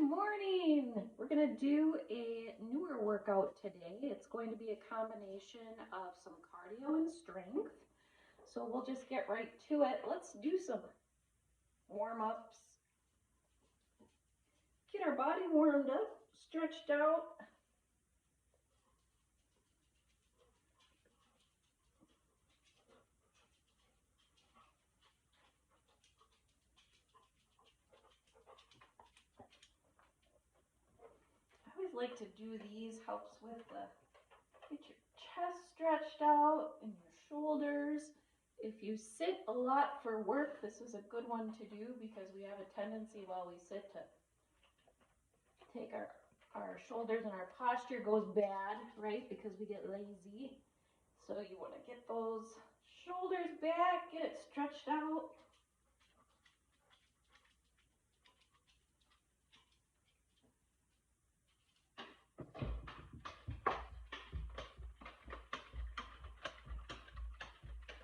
morning. We're going to do a newer workout today. It's going to be a combination of some cardio and strength. So we'll just get right to it. Let's do some warm-ups. Get our body warmed up, stretched out. I always like to do these, helps with get your chest stretched out and your shoulders. If you sit a lot for work, this is a good one to do because we have a tendency while we sit to take our shoulders and our posture goes bad, right? Because we get lazy. So you want to get those shoulders back, get it stretched out.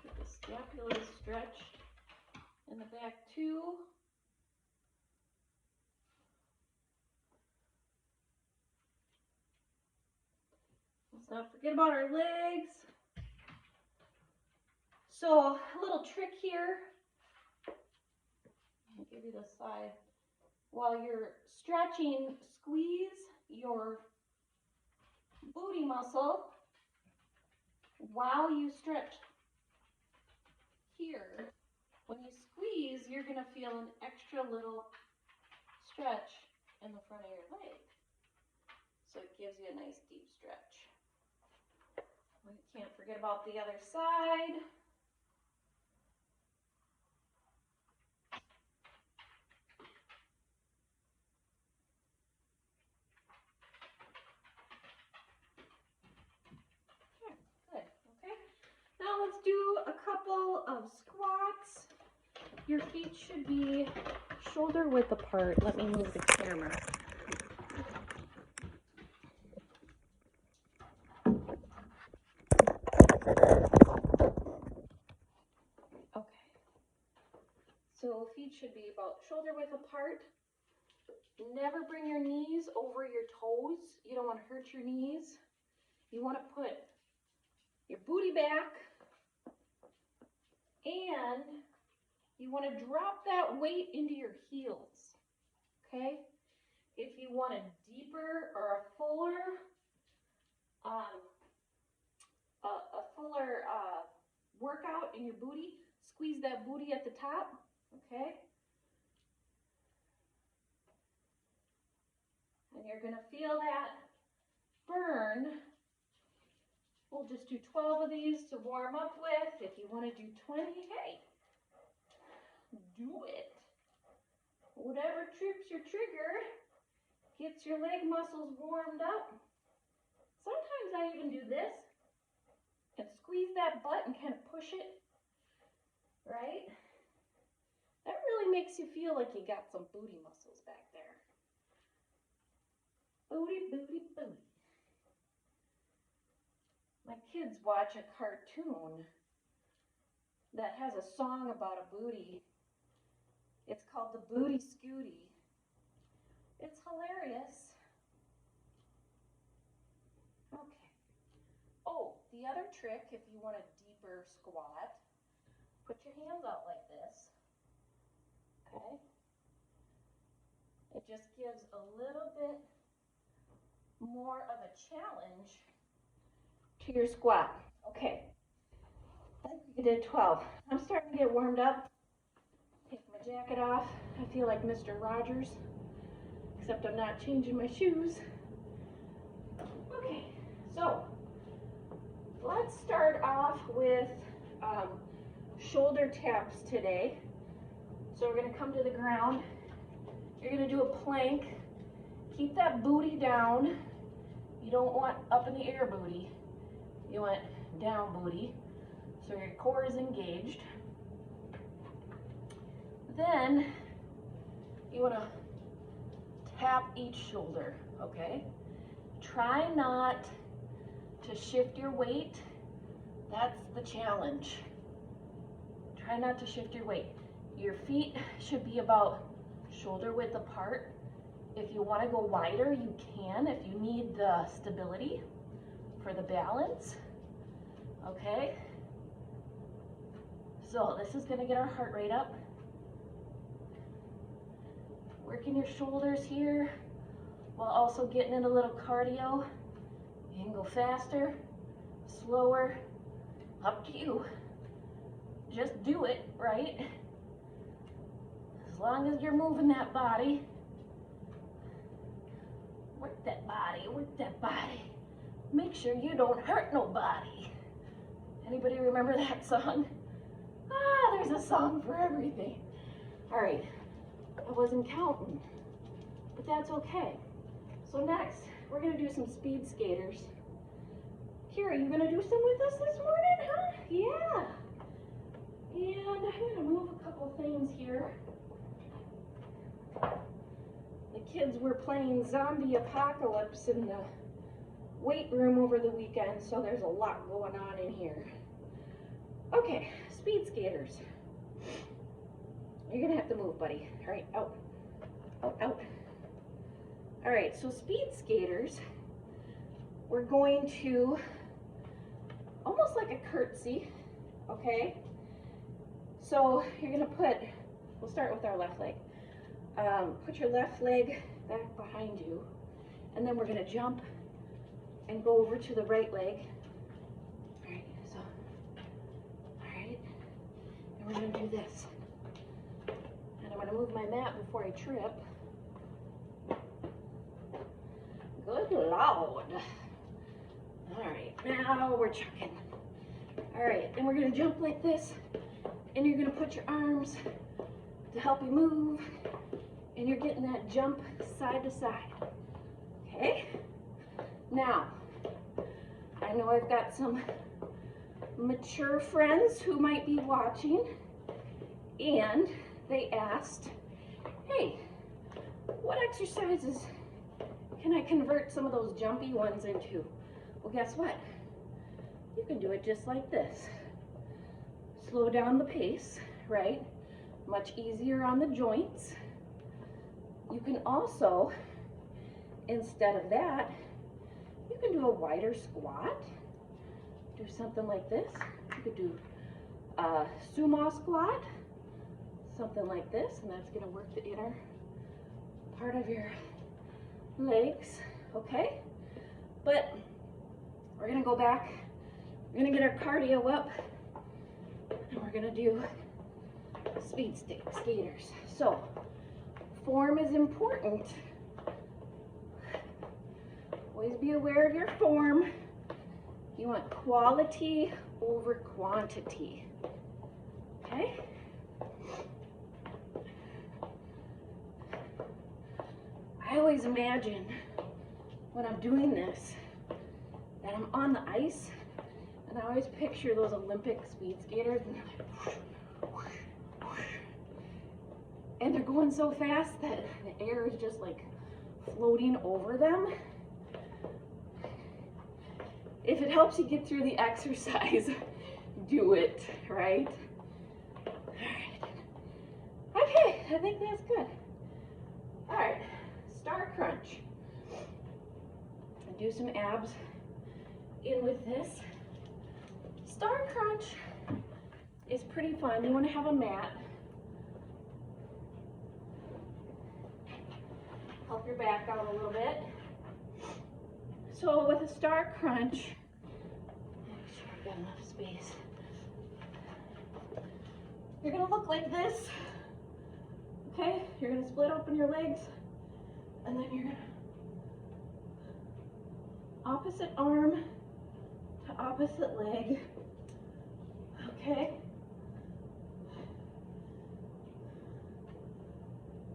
Get the scapula stretched in the back too. Let's not forget about our legs. So a little trick here. I'll give you the side. While you're stretching, squeeze your booty muscle while you stretch here. When you squeeze, you're going to feel an extra little stretch in the front of your leg. So it gives you a nice deep stretch. We can't forget about the other side. Good, okay. Now let's do a couple of squats. Your feet should be shoulder width apart. Let me move the camera. Okay. So feet should be about shoulder width apart. Never bring your knees over your toes. You don't want to hurt your knees. You want to put your booty back and you want to drop that weight into your heels, okay? If you want a deeper or a fuller workout in your booty, squeeze that booty at the top, okay? And you're gonna feel that burn. We'll just do 12 of these to warm up with. If you wanna do 20, hey, do it. Whatever trips your trigger, gets your leg muscles warmed up. Sometimes I even do this and squeeze that butt and kind of push it, right? That really makes you feel like you got some booty muscles back there. Booty, booty, booty. My kids watch a cartoon that has a song about a booty. It's called the Booty Scooty. It's hilarious. Okay. Oh, the other trick, if you want a deeper squat, put your hands out like this. Okay? It just gives a little bit more of a challenge to your squat. Okay. I think we did 12. I'm starting to get warmed up. Take my jacket off. I feel like Mr. Rogers, except I'm not changing my shoes. Okay, so let's start off with shoulder taps today. So we're going to come to the ground. You're going to do a plank. Keep that booty down. You don't want up in the air booty. You want down booty. So your core is engaged. Then you want to tap each shoulder, okay? Try not to shift your weight. That's the challenge. Try not to shift your weight. Your feet should be about shoulder width apart. If you want to go wider, you can if you need the stability for the balance. Okay? So this is going to get our heart rate up. Working your shoulders here while also getting in a little cardio. You can go faster, slower, up to you. Just do it, right? As long as you're moving that body. Work that body, work that body. Make sure you don't hurt nobody. Anybody remember that song? Ah, there's a song for everything. All right, I wasn't counting, but that's okay. So next, we're gonna do some speed skaters. Kira, you gonna do some with us this morning, huh? Yeah. And I'm gonna move a couple things here. The kids were playing Zombie Apocalypse in the weight room over the weekend, so there's a lot going on in here. Okay, speed skaters. You're gonna have to move, buddy. All right, out, out, out. All right, so speed skaters, we're going to, almost like a curtsy, okay? So you're gonna put, we'll start with our left leg. Put your left leg back behind you, and then we're gonna jump and go over to the right leg. All right, so, all right, and we're gonna do this. And I'm gonna move my mat before I trip. Good Lord. All right, now we're chucking. All right, and we're gonna jump like this, and you're gonna put your arms to help you move, and you're getting that jump side to side, okay? Now, I know I've got some mature friends who might be watching, and they asked, hey, what exercises can I convert some of those jumpy ones into? Well, guess what? You can do it just like this. Slow down the pace, right? Much easier on the joints. You can also, instead of that, you can do a wider squat. Do something like this. You could do a sumo squat, something like this, and that's going to work the inner part of your legs, okay? But we're going to go back. We're going to get our cardio up, and we're going to do speed skaters. So, form is important. Always be aware of your form. You want quality over quantity. Okay? I always imagine when I'm doing this that I'm on the ice, and I always picture those Olympic speed skaters, and they're like, whoosh, whoosh, whoosh. And they're going so fast that the air is just like floating over them. If it helps you get through the exercise, do it, right? All right. Okay, I think that's good. All right, star crunch. Do some abs in with this. Star crunch is pretty fun. You want to have a mat. Help your back out a little bit. So with a star crunch, make sure I've got enough space. You're gonna look like this, okay? You're gonna split open your legs, and then you're gonna opposite arm to opposite leg, okay?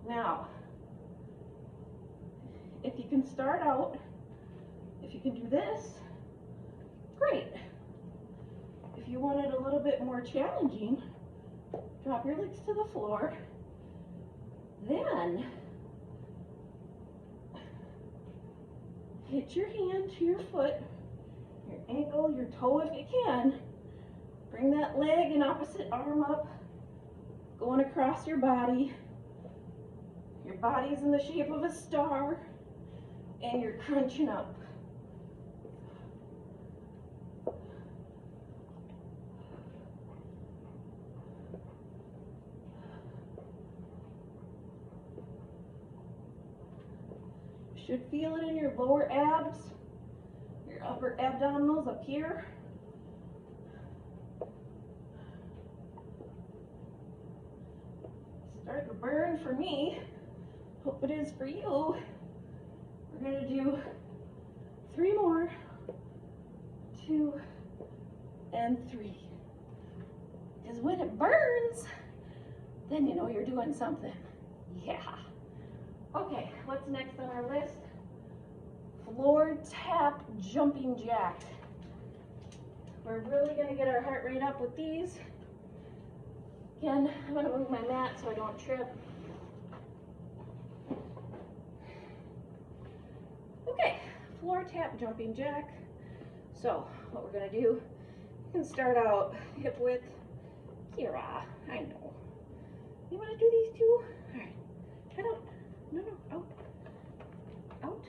Now, if you can start out, if you can do this, great. If you want it a little bit more challenging, drop your legs to the floor. Then, hit your hand to your foot, your ankle, your toe if you can. Bring that leg and opposite arm up, going across your body. Your body's in the shape of a star and you're crunching up. You should feel it in your lower abs, your upper abdominals up here. Starting to burn for me. Hope it is for you. We're gonna do 3 more. 2 and 3. Because when it burns, then you know you're doing something. Yeah. Okay, what's next on our list? Floor tap jumping jack. We're really gonna get our heart rate up with these. Again, I'm gonna move my mat so I don't trip. Okay, floor tap jumping jack. So what we're gonna do, you can start out hip width. Kira, I know. You wanna do these two? All right, head out. No, out. Out.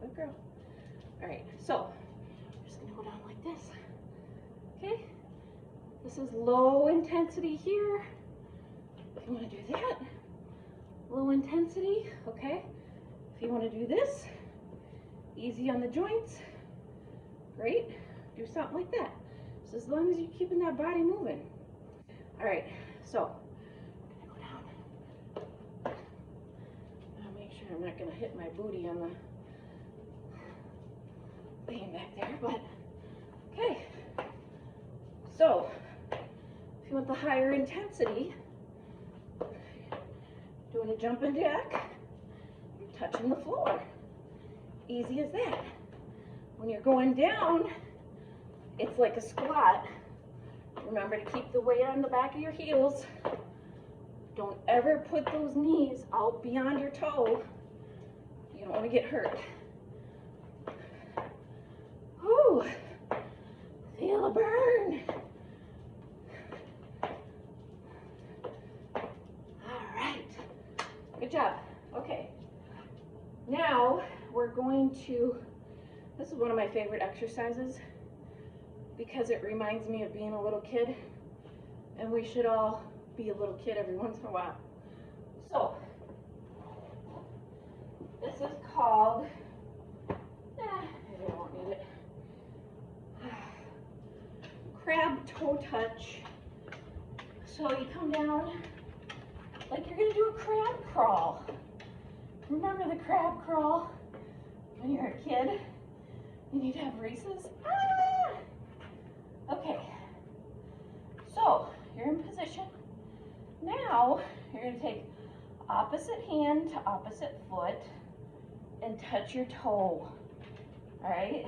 Good girl. All right, so I'm just gonna go down like this. Okay, this is low intensity here. If you wanna do that, low intensity, okay? If you wanna do this, easy on the joints, great. Do something like that. So as long as you're keeping that body moving. All right, so I'm gonna go down. I'll make sure I'm not gonna hit my booty on the thing back there, but okay. So if you want the higher intensity, doing a jumping jack, you're touching the floor. Easy as that. When you're going down, it's like a squat. Remember to keep the weight on the back of your heels. Don't ever put those knees out beyond your toe. You don't want to get hurt. Whew. Feel a burn. All right. Good job. Okay. Now we're going to, this is one of my favorite exercises because it reminds me of being a little kid, and we should all be a little kid every once in a while. So this is called, maybe I won't need it, crab toe touch. So you come down like you're gonna do a crab crawl. Remember the crab crawl when you were a kid and you'd have races? Ah! Okay, so you're in position. Now you're gonna take opposite hand to opposite foot and touch your toe, all right?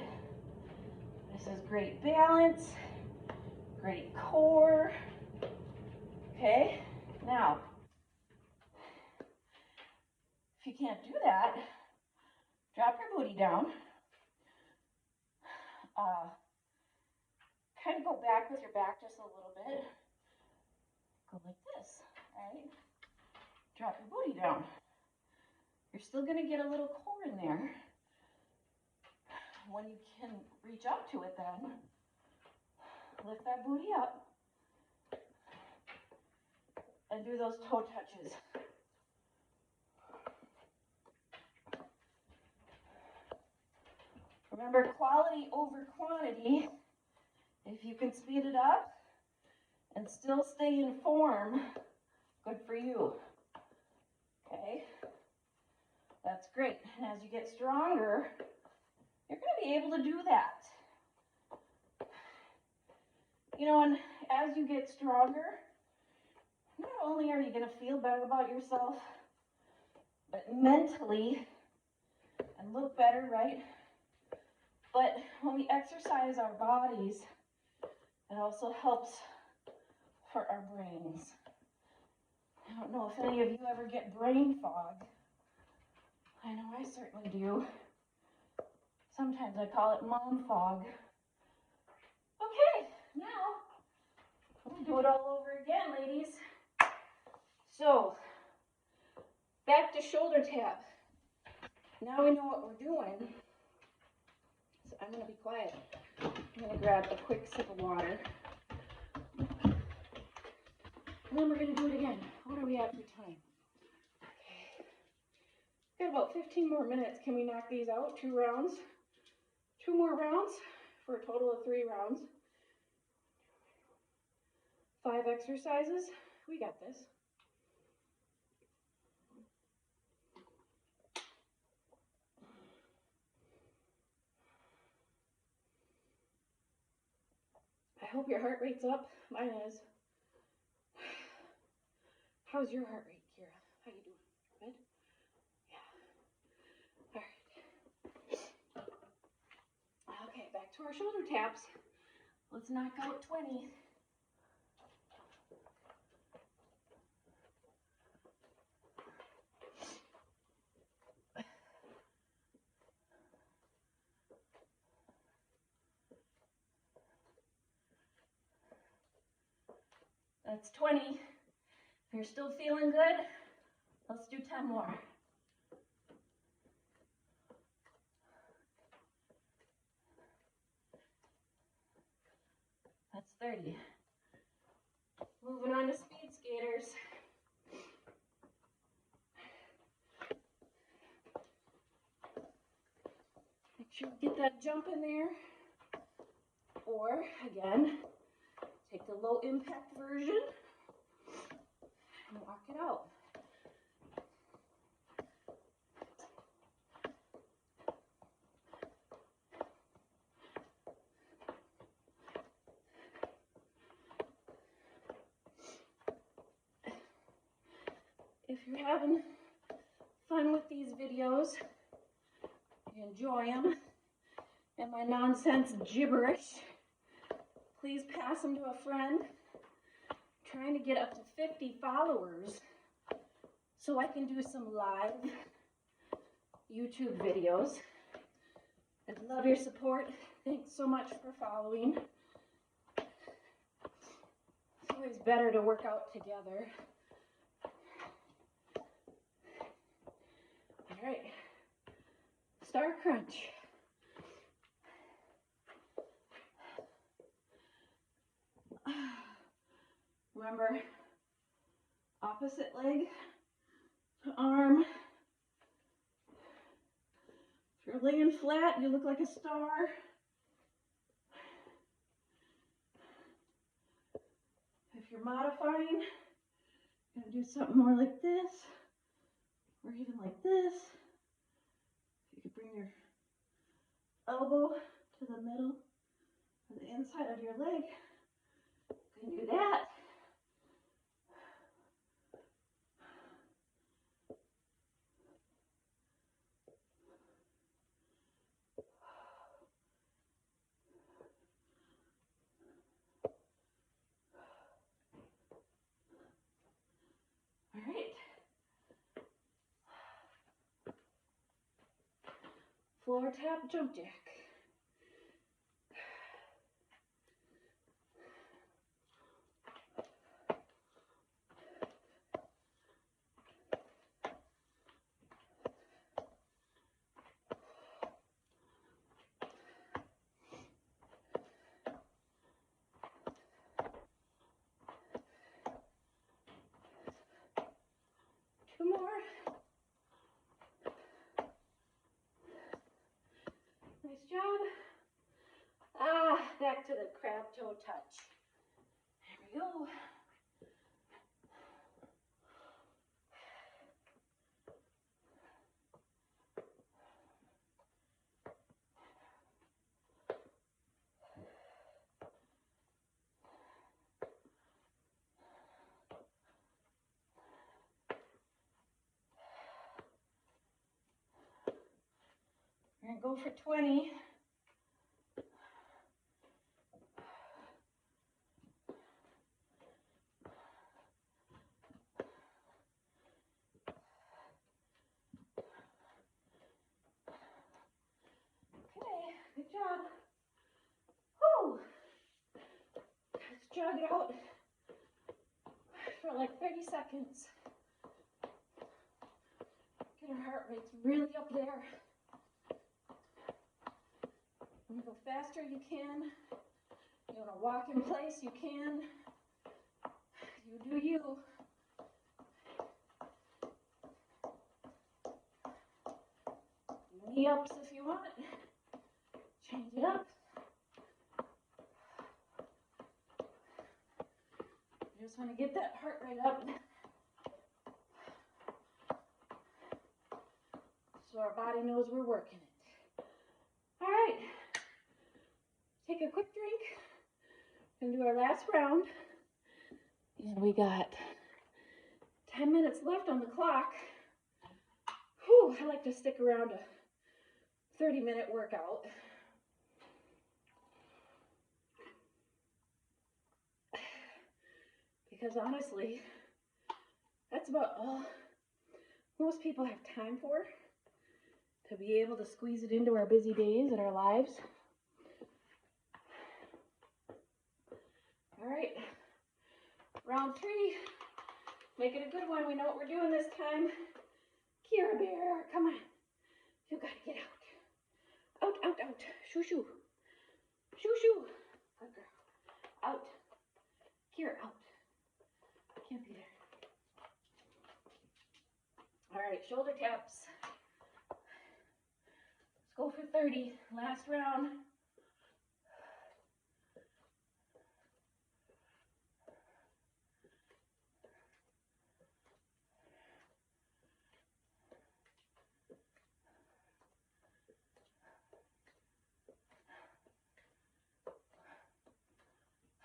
This is great balance, great core, okay? Now, if you can't do that, drop your booty down. Kind of go back with your back just a little bit. Go like this, right? Drop your booty down. You're still gonna get a little core in there. When you can reach up to it then, lift that booty up and do those toe touches. Remember, quality over quantity. If you can speed it up and still stay in form, good for you. Okay, that's great. And as you get stronger, you're going to be able to do that. You know, and as you get stronger, not only are you going to feel better about yourself, but mentally, and look better, right? But when we exercise our bodies, it also helps for our brains. I don't know if any of you ever get brain fog. I know I certainly do. Sometimes I call it mom fog. Okay, now we'll do it all over again, ladies. So, Back to shoulder tap. Now we know what we're doing. So I'm going to be quiet. I'm going to grab a quick sip of water. And then we're going to do it again. What are we at for time? Okay. Got about 15 more minutes. Can we knock these out? 2 rounds? 2 more rounds for a total of 3 rounds. 5 exercises. We got this. I hope your heart rate's up. Mine is. How's your heart rate, Kira? How you doing? Good? Yeah. All right. Okay, back to our shoulder taps. Let's knock out 20. That's 20. If you're still feeling good, let's do 10 more. That's 30. Moving on to speed skaters. Make sure you get that jump in there. Or, again, take the low impact version and walk it out. If you're having fun with these videos, you enjoy them, and my nonsense gibberish, please pass them to a friend. I'm trying to get up to 50 followers so I can do some live YouTube videos. I'd love your support. Thanks so much for following. It's always better to work out together. All right, Star Crunch. Remember, opposite leg to arm. If you're laying flat, you look like a star. If you're modifying, you're gonna do something more like this, or even like this. You could bring your elbow to the middle of the inside of your leg. You can do that. All right. Floor tap jump jack. Two more. Nice job. Back to the crab toe touch. There we go. We're gonna go for 20. Okay, good job. Whew. Let's jog it out for like 30 seconds. your heart rate's really up there. You go faster, you can. You want to walk in place, you can. You do you. Knee ups if you want. Change it up. You just want to get that heart rate up so our body knows we're working it. All right. Take a quick drink and do our last round. And we got 10 minutes left on the clock. Whew, I like to stick around a 30-minute workout. Because honestly, that's about all most people have time for, to be able to squeeze it into our busy days and our lives. All right, round 3, make it a good one. We know what we're doing this time. Kira Bear, come on. You gotta get out. Out, out, out. Shoo, shoo. Shoo, shoo. Good girl. Out. Kira, out. Can't be there. All right, shoulder taps. Let's go for 30. Last round.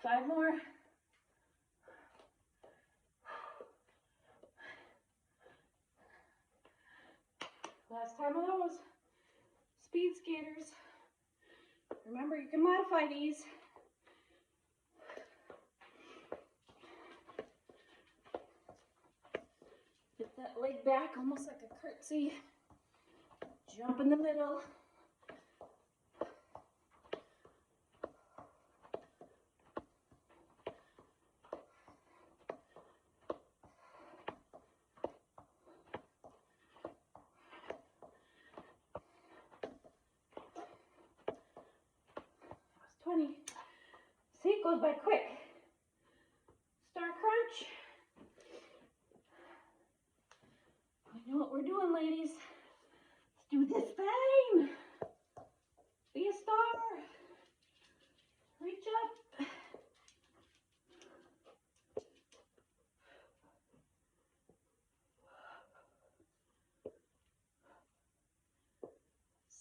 Five more. Last time of those. Speed skaters. Remember, you can modify these. Get that leg back, almost like a curtsy. Jump in the middle. That was 20. See, it goes by quick. Star crunch. We know what we're doing, ladies. Let's do this thing. Be a star. Reach up.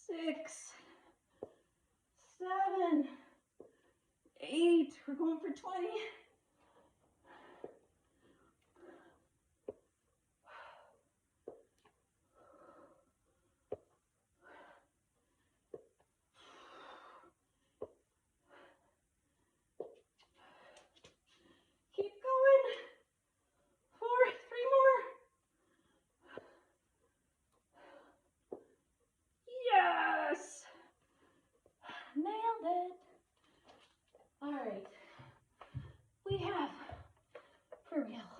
Six, 7, 8. We're going for 20. Keep going. 4, 3 more. Yes! Nailed it. All right. We have, for real,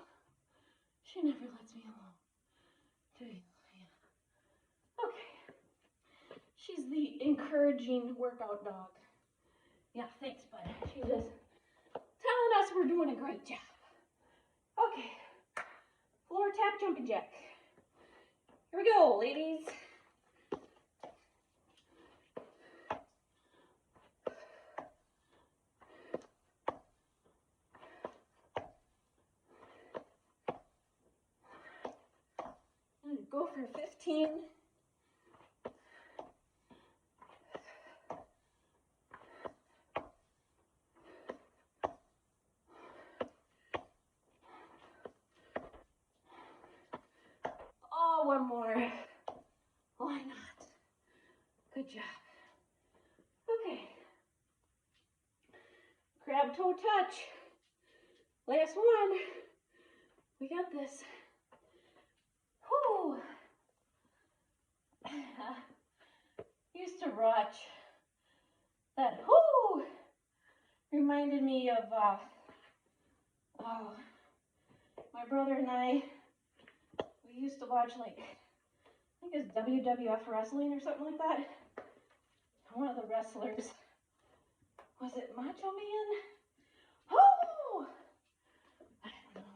she never lets me alone. Do you? Yeah. Okay. She's the encouraging workout dog. Yeah, thanks, bud. She's just telling us we're doing a great job. Okay. Floor tap jumping jack. Here we go, ladies. Go for 15. Oh, one more. Why not? Good job. Okay. Crab toe touch. Last one. We got this. Whew. Used to watch that. Whoo! Reminded me of my brother and I. We used to watch like think it's WWF wrestling or something like that. One of the wrestlers, was it Macho Man? Oh! I don't know.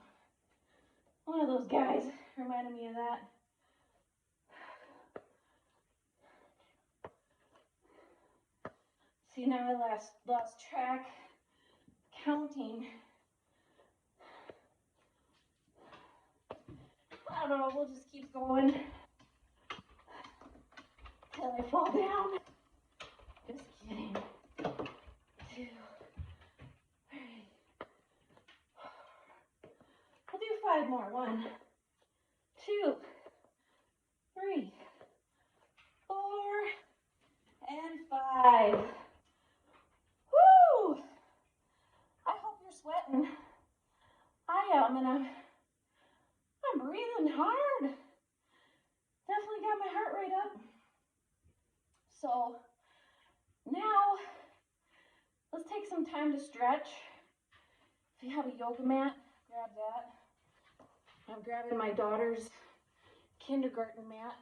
One of those guys reminded me of that. See, now I lost track counting. I don't know, we'll just keep going till I fall down. Just kidding. 2, 3. We'll do 5 more. 1, 2, 3, 4, and 5. Woo! I hope you're sweating. I am, and I'm breathing hard. Definitely got my heart rate up. So now let's take some time to stretch. If you have a yoga mat, grab that. I'm grabbing my daughter's kindergarten mat.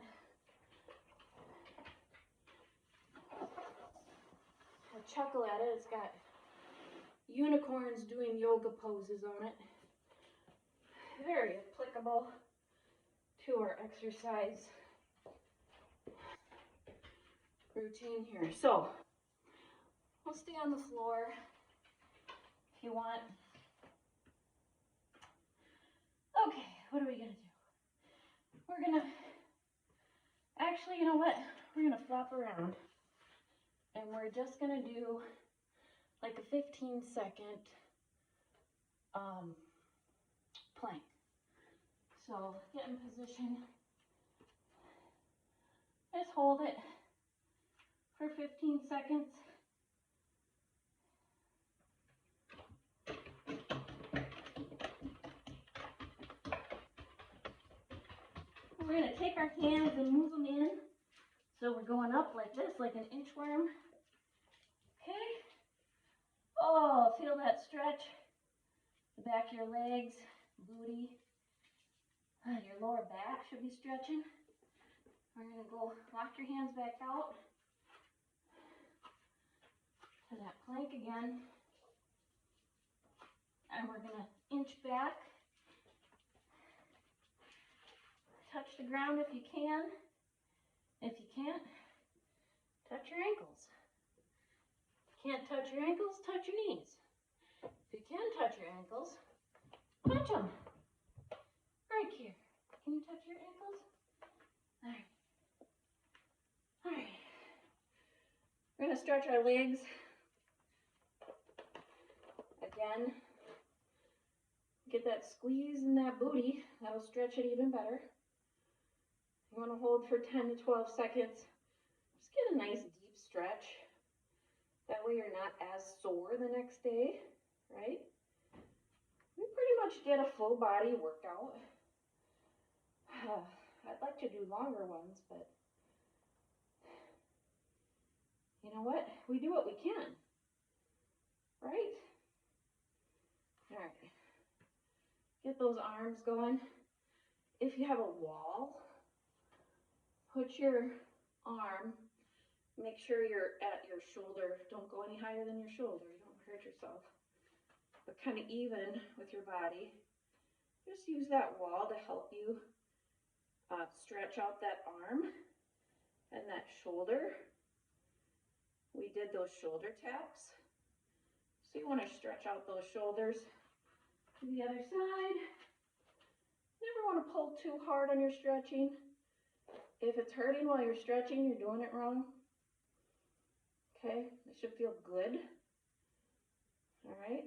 I chuckle at it. It's got unicorns doing yoga poses on it. Very applicable to our exercise routine here. So we'll stay on the floor if you want. Okay, what are we gonna do? We're gonna, actually, you know what? We're gonna flop around and we're just gonna do like a 15-second plank. So get in position. Just hold it for 15 seconds. We're going to take our hands and move them in. So we're going up like this, like an inchworm. Okay. Oh, feel that stretch. The back of your legs, booty, your lower back should be stretching. We're going to go lock your hands back out to that plank again. And we're going to inch back. Touch the ground if you can. If you can't, touch your ankles. If you can't touch your ankles, touch your knees. If you can touch your ankles, touch them. Right here. Can you touch your ankles? All right. All right. We're going to stretch our legs. Again, get that squeeze in that booty. That'll stretch it even better. You want to hold for 10 to 12 seconds. Just get a nice deep stretch. That way you're not as sore the next day, right? We pretty much did a full body workout. I'd like to do longer ones, but you know what? We do what we can, right? All right. Get those arms going. If you have a wall, put your arm, make sure you're at your shoulder. Don't go any higher than your shoulder. You don't hurt yourself. But kind of even with your body. Just use that wall to help you stretch out that arm and that shoulder. We did those shoulder taps. So you want to stretch out those shoulders to the other side. Never want to pull too hard on your stretching. If it's hurting while you're stretching, you're doing it wrong. Okay, it should feel good. All right.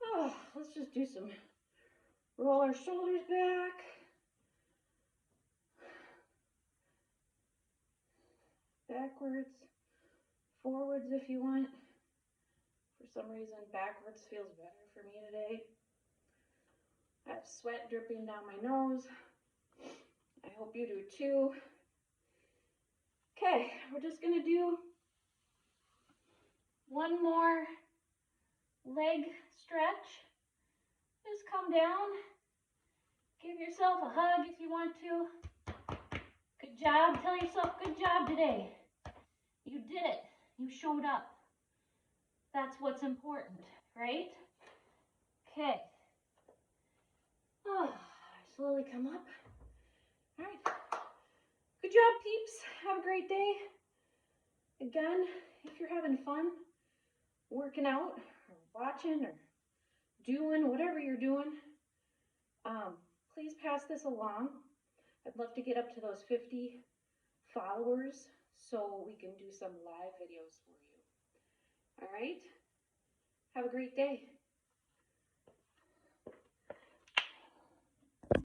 Oh, let's just do some, roll our shoulders back. Backwards, forwards if you want. For some reason, backwards feels better for me today. I have sweat dripping down my nose. I hope you do too. Okay, we're just gonna do one more leg stretch. Just come down. Give yourself a hug if you want to. job. Tell yourself, good job today. You did it. You showed up. That's what's important, right? Okay. Oh, slowly come up. All right. Good job, peeps. Have a great day. Again, if you're having fun working out or watching or doing whatever you're doing, please pass this along. I'd love to get up to those 50 followers so we can do some live videos for you. All right? Have a great day.